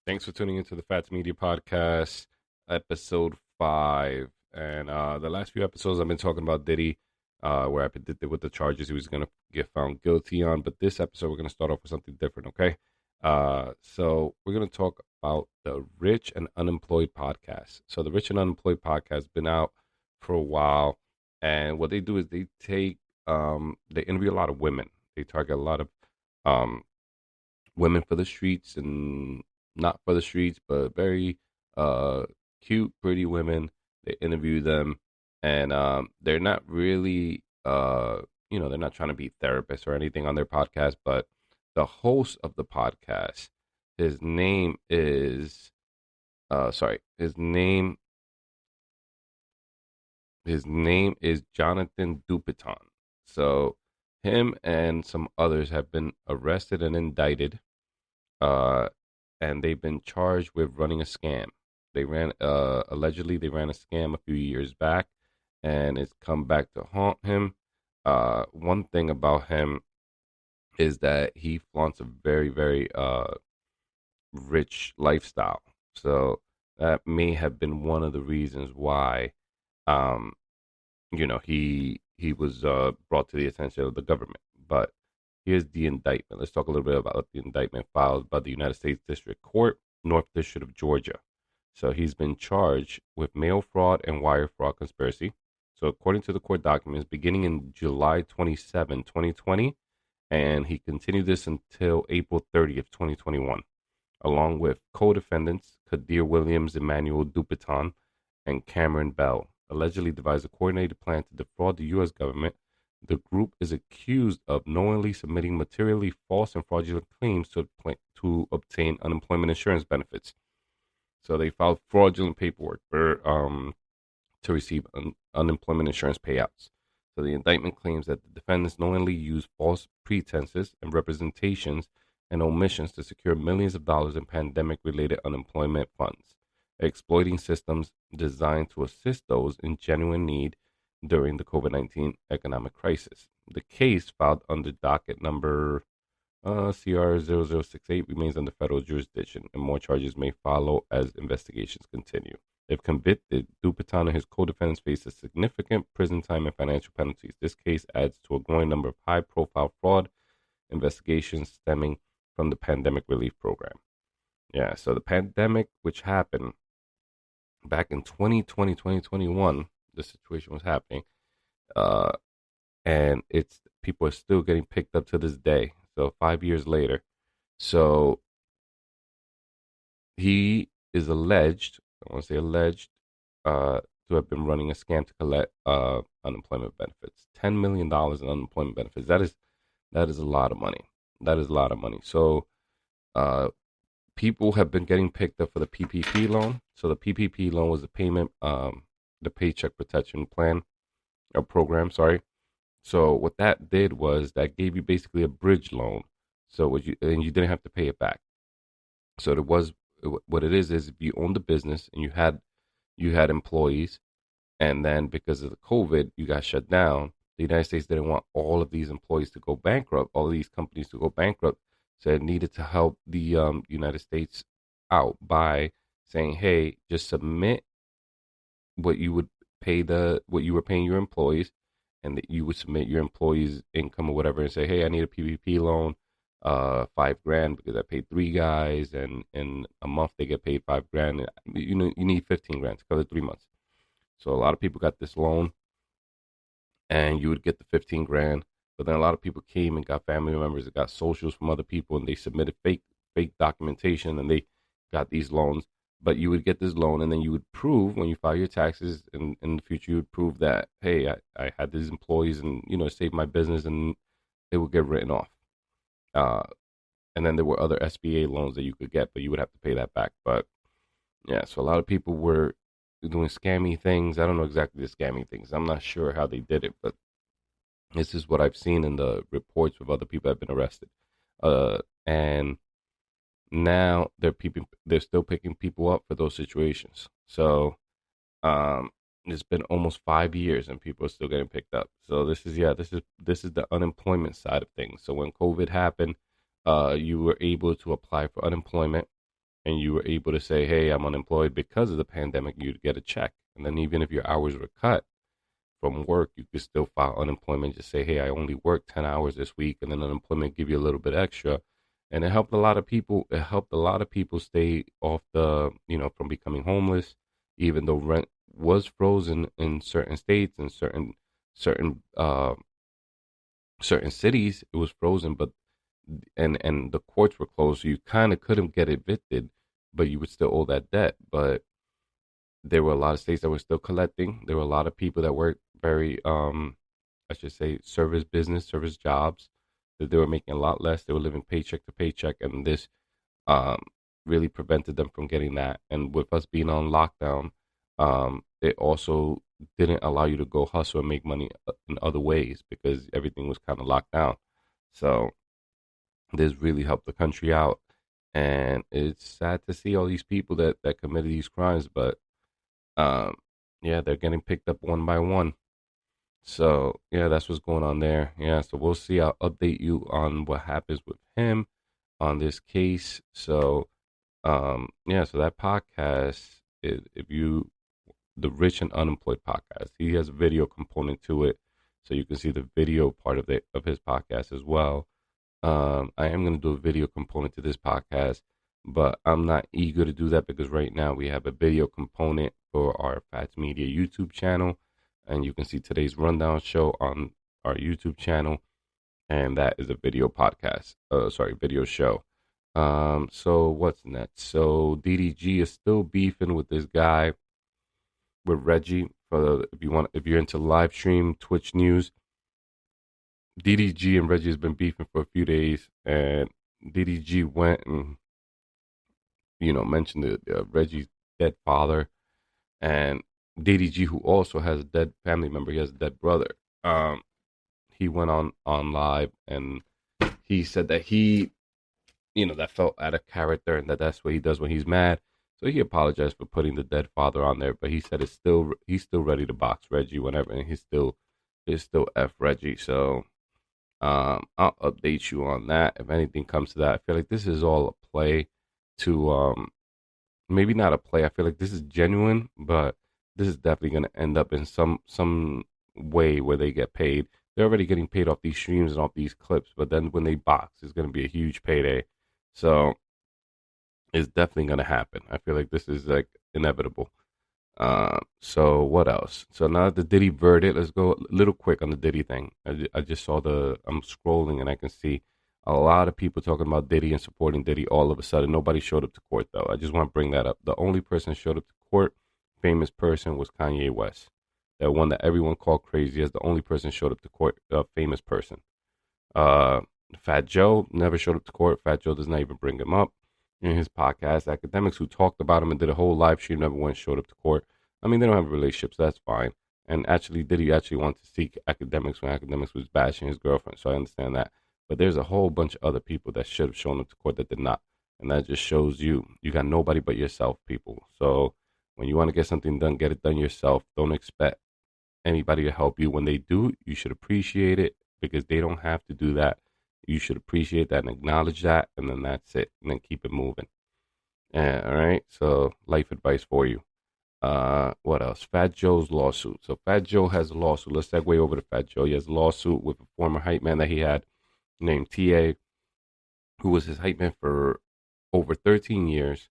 Thanks for tuning into the Fattz Media Podcast, episode 5. And the last few episodes, I've been talking about Diddy, where I predicted what the charges he was going to get found guilty on. But this episode, we're going to start off with something different, okay? So we're going to talk about the Rich and Unemployed Podcast. So the Rich and Unemployed Podcast has been out for a while. And what they do is they interview a lot of women. They target a lot of um, women for the streets and not for the streets, but very cute, pretty women. They interview them, and they're not really, they're not trying to be therapists or anything on their podcast. But the host of the podcast, his name is, sorry, his name is Jonathan Dupont. So him and some others have been arrested and indicted. Uh, and they've been charged with running a scam. Allegedly they ran a scam a few years back, and it's come back to haunt him. One thing about him is that he flaunts a very, very rich lifestyle. So that may have been one of the reasons why, um, he was brought to the attention of the government. But here's the indictment. Let's talk a little bit about the indictment filed by the United States District Court, North District of Georgia. So he's been charged with mail fraud and wire fraud conspiracy. So according to the court documents, beginning in July 27, 2020, and he continued this until April 30th, 2021, along with co-defendants Kadir Williams, Emmanuel Dupiton, and Cameron Bell, allegedly devised a coordinated plan to defraud the U.S. government. The group is accused of knowingly submitting materially false and fraudulent claims to obtain unemployment insurance benefits. So they filed fraudulent paperwork to receive unemployment insurance payouts. So the indictment claims that the defendants knowingly used false pretenses and representations and omissions to secure millions of dollars in pandemic-related unemployment funds, exploiting systems designed to assist those in genuine need during the COVID-19 economic crisis. The case, filed under docket number CR0068, remains under federal jurisdiction, and more charges may follow as investigations continue. If convicted, Dupiton and his co-defendants face a significant prison time and financial penalties. This case adds to a growing number of high-profile fraud investigations stemming from the pandemic relief program. Yeah, so the pandemic, which happened back in 2020, 2021, the situation was happening, and it's people are still getting picked up to this day. So 5 years later, so he is alleged, I want to say alleged, to have been running a scam to collect unemployment benefits. $10 million in unemployment benefits. That is a lot of money. That is a lot of money. So people have been getting picked up for the PPP loan. So the PPP loan was the Paycheck Protection Plan or program. Sorry. So what that did was that gave you basically a bridge loan. So you didn't have to pay it back. So what it is if you owned a business and you had employees, and then because of the COVID, you got shut down. The United States didn't want all of these employees to go bankrupt, all of these companies to go bankrupt. So it needed to help the United States out by saying, hey, just submit what you would what you were paying your employees, and that you would submit your employees' income or whatever, and say, hey, I need a PPP loan, $5,000 because I paid 3 guys, and in a month they get paid $5,000. You need $15,000 to cover 3 months. So a lot of people got this loan, and you would get the $15,000. But then a lot of people came and got family members that got socials from other people, and they submitted fake documentation, and they got these loans. But you would get this loan, and then you would prove when you file your taxes in the future, you would prove that, hey, I had these employees, and it saved my business, and it would get written off. And then there were other SBA loans that you could get, but you would have to pay that back. But yeah, so a lot of people were doing scammy things. I don't know exactly the scammy things. I'm not sure how they did it, but this is what I've seen in the reports with other people that have been arrested. And now they're still picking people up for those situations. So it's been almost 5 years and people are still getting picked up. So this is the unemployment side of things. So when COVID happened, you were able to apply for unemployment, and you were able to say, hey, I'm unemployed because of the pandemic, you'd get a check. And then even if your hours were cut from work, you could still file unemployment. Just say, hey, I only worked 10 hours this week, and then unemployment give you a little bit extra. And it helped a lot of people. It helped a lot of people stay off the, from becoming homeless, even though rent was frozen in certain states and certain certain cities. It was frozen, but and the courts were closed, so you kind of couldn't get evicted, but you would still owe that debt. But there were a lot of states that were still collecting. There were a lot of people that worked very, I should say, service jobs, that they were making a lot less. They were living paycheck to paycheck, and this um, really prevented them from getting that. And with us being on lockdown, it also didn't allow you to go hustle and make money in other ways because everything was kind of locked down. So this really helped the country out. And it's sad to see all these people that committed these crimes, but um, yeah, they're getting picked up one by one. So yeah, that's what's going on there. Yeah, so we'll see. I'll update you on what happens with him on this case. So yeah, so that podcast is, if you, the Rich and Unemployed Podcast, he has a video component to it, so you can see the video part of his podcast as well. I am going to do a video component to this podcast, but I'm not eager to do that because right now we have a video component for our Fattz Media YouTube channel, and you can see today's rundown show on our YouTube channel, and that is a video podcast. Video show. So what's next? So DDG is still beefing with this guy, with Reggie. If you're into live stream Twitch news, DDG and Reggie has been beefing for a few days, and DDG went and mentioned Reggie's dead father, and DDG, who also has a dead family member, he has a dead brother. He went on live, and he said that he, that felt out of character, and that's what he does when he's mad. So he apologized for putting the dead father on there, but he said he's still ready to box Reggie whenever, and he's still F Reggie. So I'll update you on that if anything comes to that. I feel like this is all a play to maybe not a play. I feel like this is genuine, but this is definitely going to end up in some way where they get paid. They're already getting paid off these streams and off these clips, but then when they box, it's going to be a huge payday. So it's definitely going to happen. I feel like this is like inevitable. So what else? So now the Diddy verdict, let's go a little quick on the Diddy thing. I just saw I'm scrolling and I can see a lot of people talking about Diddy and supporting Diddy all of a sudden. Nobody showed up to court though. I just want to bring that up. The only person that showed up to court, famous person, was Kanye West. That one that everyone called crazy as the only person showed up to court, famous person. Fat Joe never showed up to court. Fat Joe does not even bring him up in his podcast. Academics who talked about him and did a whole live stream never once showed up to court. I mean, they don't have a relationship, so that's fine. And actually, Diddy actually wanted to seek Academics when Academics was bashing his girlfriend, so I understand that. But there's a whole bunch of other people that should have shown up to court that did not. And that just shows you got nobody but yourself, people. So when you want to get something done, get it done yourself. Don't expect anybody to help you. When they do, you should appreciate it because they don't have to do that. You should appreciate that and acknowledge that, and then that's it. And then keep it moving. All right, so life advice for you. What else? Fat Joe's lawsuit. So Fat Joe has a lawsuit. Let's segue over to Fat Joe. He has a lawsuit with a former hype man that he had named TA, who was his hype man for over 13 years.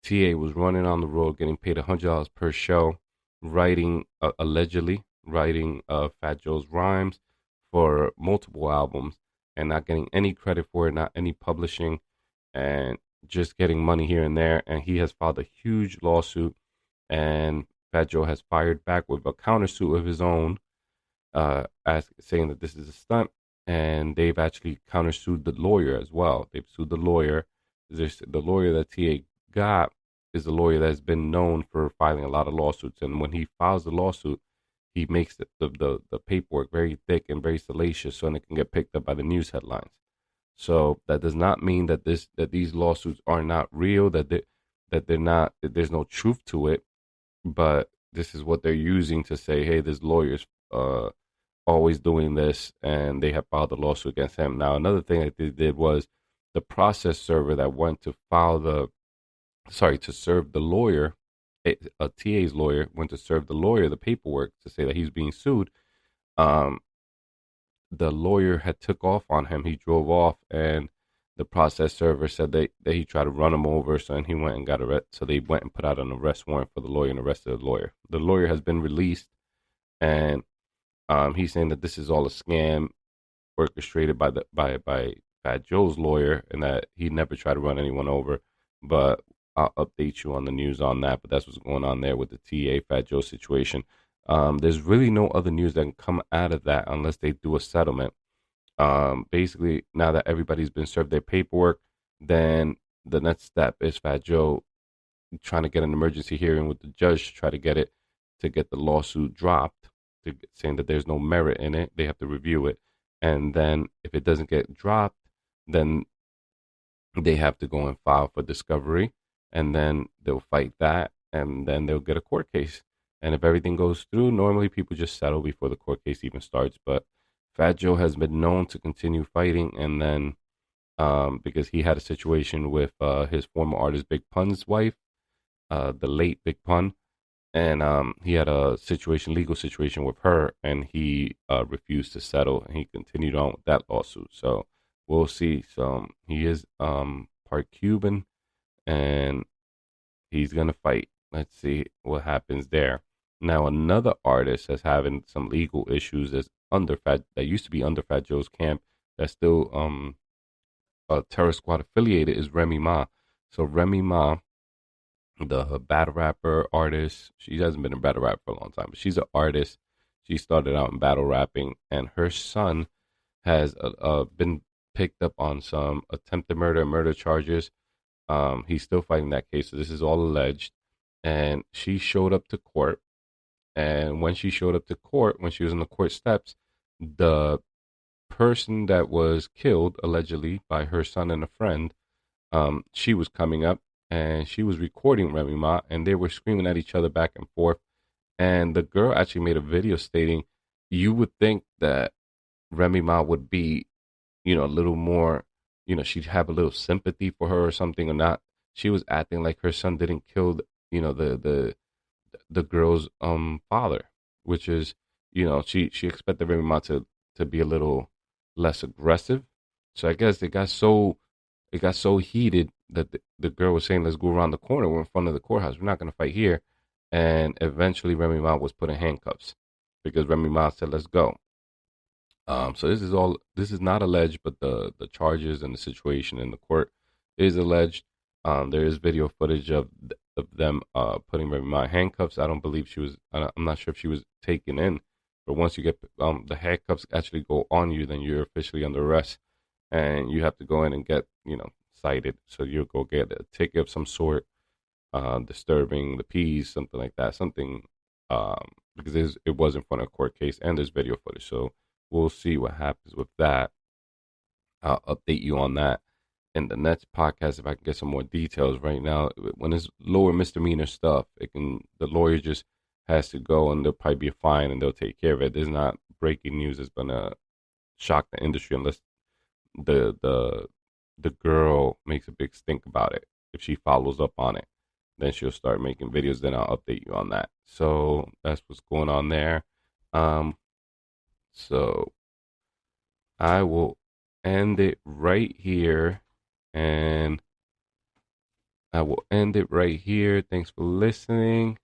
TA was running on the road, getting paid $100 per show, allegedly writing Fat Joe's rhymes for multiple albums, and not getting any credit for it, not any publishing, and just getting money here and there. And he has filed a huge lawsuit, and Fat Joe has fired back with a counter-suit of his own, saying that this is a stunt, and they've actually counter-sued the lawyer as well. They've sued the lawyer. The lawyer that TA got is a lawyer that's been known for filing a lot of lawsuits, and when he files the lawsuit, he makes the paperwork very thick and very salacious so it can get picked up by the news headlines. So that does not mean that these lawsuits are not real, that they're not, that there's no truth to it, but this is what they're using to say, hey, this lawyer's always doing this, and they have filed a lawsuit against him. Now, another thing that they did was the process server that went to file the sorry, to serve the lawyer, a TA's lawyer went to serve the lawyer the paperwork to say that he's being sued. Um, the lawyer had took off on him. He drove off, and the process server said that he tried to run him over. So and he went and got arrested. So they went and put out an arrest warrant for the lawyer and arrested the lawyer. The lawyer has been released, and he's saying that this is all a scam orchestrated by by Fat Joe's lawyer, and that he never tried to run anyone over. But I'll update you on the news on that. But that's what's going on there with the TA Fat Joe situation. There's really no other news that can come out of that unless they do a settlement. Basically, now that everybody's been served their paperwork, then the next step is Fat Joe trying to get an emergency hearing with the judge to try to get it to get the lawsuit dropped, saying that there's no merit in it. They have to review it, and then if it doesn't get dropped, then they have to go and file for discovery, and then they'll fight that, and then they'll get a court case. And if everything goes through, normally people just settle before the court case even starts. But Fat Joe has been known to continue fighting, and then because he had a situation with his former artist Big Pun's wife, the late Big Pun, and he had a legal situation with her, and he refused to settle, and he continued on with that lawsuit. So we'll see. So he is part Cuban, and he's gonna fight. Let's see what happens there. Now another artist that's having some legal issues that's under Fat that used to be under Fat Joe's camp that's still Terror Squad affiliated is Remy Ma. So Remy Ma, the battle rapper artist, she hasn't been a battle rapper for a long time, but she's an artist. She started out in battle rapping, and her son has been picked up on some attempted murder charges. He's still fighting that case, so this is all alleged. And she showed up to court, and when she showed up to court, when she was on the court steps, the person that was killed allegedly by her son and a friend, she was coming up and she was recording Remy Ma, and they were screaming at each other back and forth. And the girl actually made a video stating, you would think that Remy Ma would be, a little more, she'd have a little sympathy for her or something or not. She was acting like her son didn't kill, the girl's father, which is, she expected Remy Ma to be a little less aggressive. So I guess it got so heated that the girl was saying, let's go around the corner. We're in front of the courthouse. We're not going to fight here. And eventually Remy Ma was put in handcuffs because Remy Ma said, let's go. So this is not alleged, but the charges and the situation in the court is alleged. There is video footage of them putting Remy Ma in handcuffs. I don't believe I'm not sure if she was taken in, but once you get the handcuffs actually go on you, then you're officially under arrest, and you have to go in and get cited. So you'll go get a ticket of some sort, disturbing the peace, something like that, something because it was in front of a court case, and there's video footage. So we'll see what happens with that. I'll update you on that in the next podcast if I can get some more details. Right now, when it's lower misdemeanor stuff, the lawyer just has to go, and there'll probably be a fine, and they'll take care of it. There's not breaking news that's gonna shock the industry unless the girl makes a big stink about it. If she follows up on it, then she'll start making videos. Then I'll update you on that. So that's what's going on there. So I will end it right here. And I will end it right here. Thanks for listening.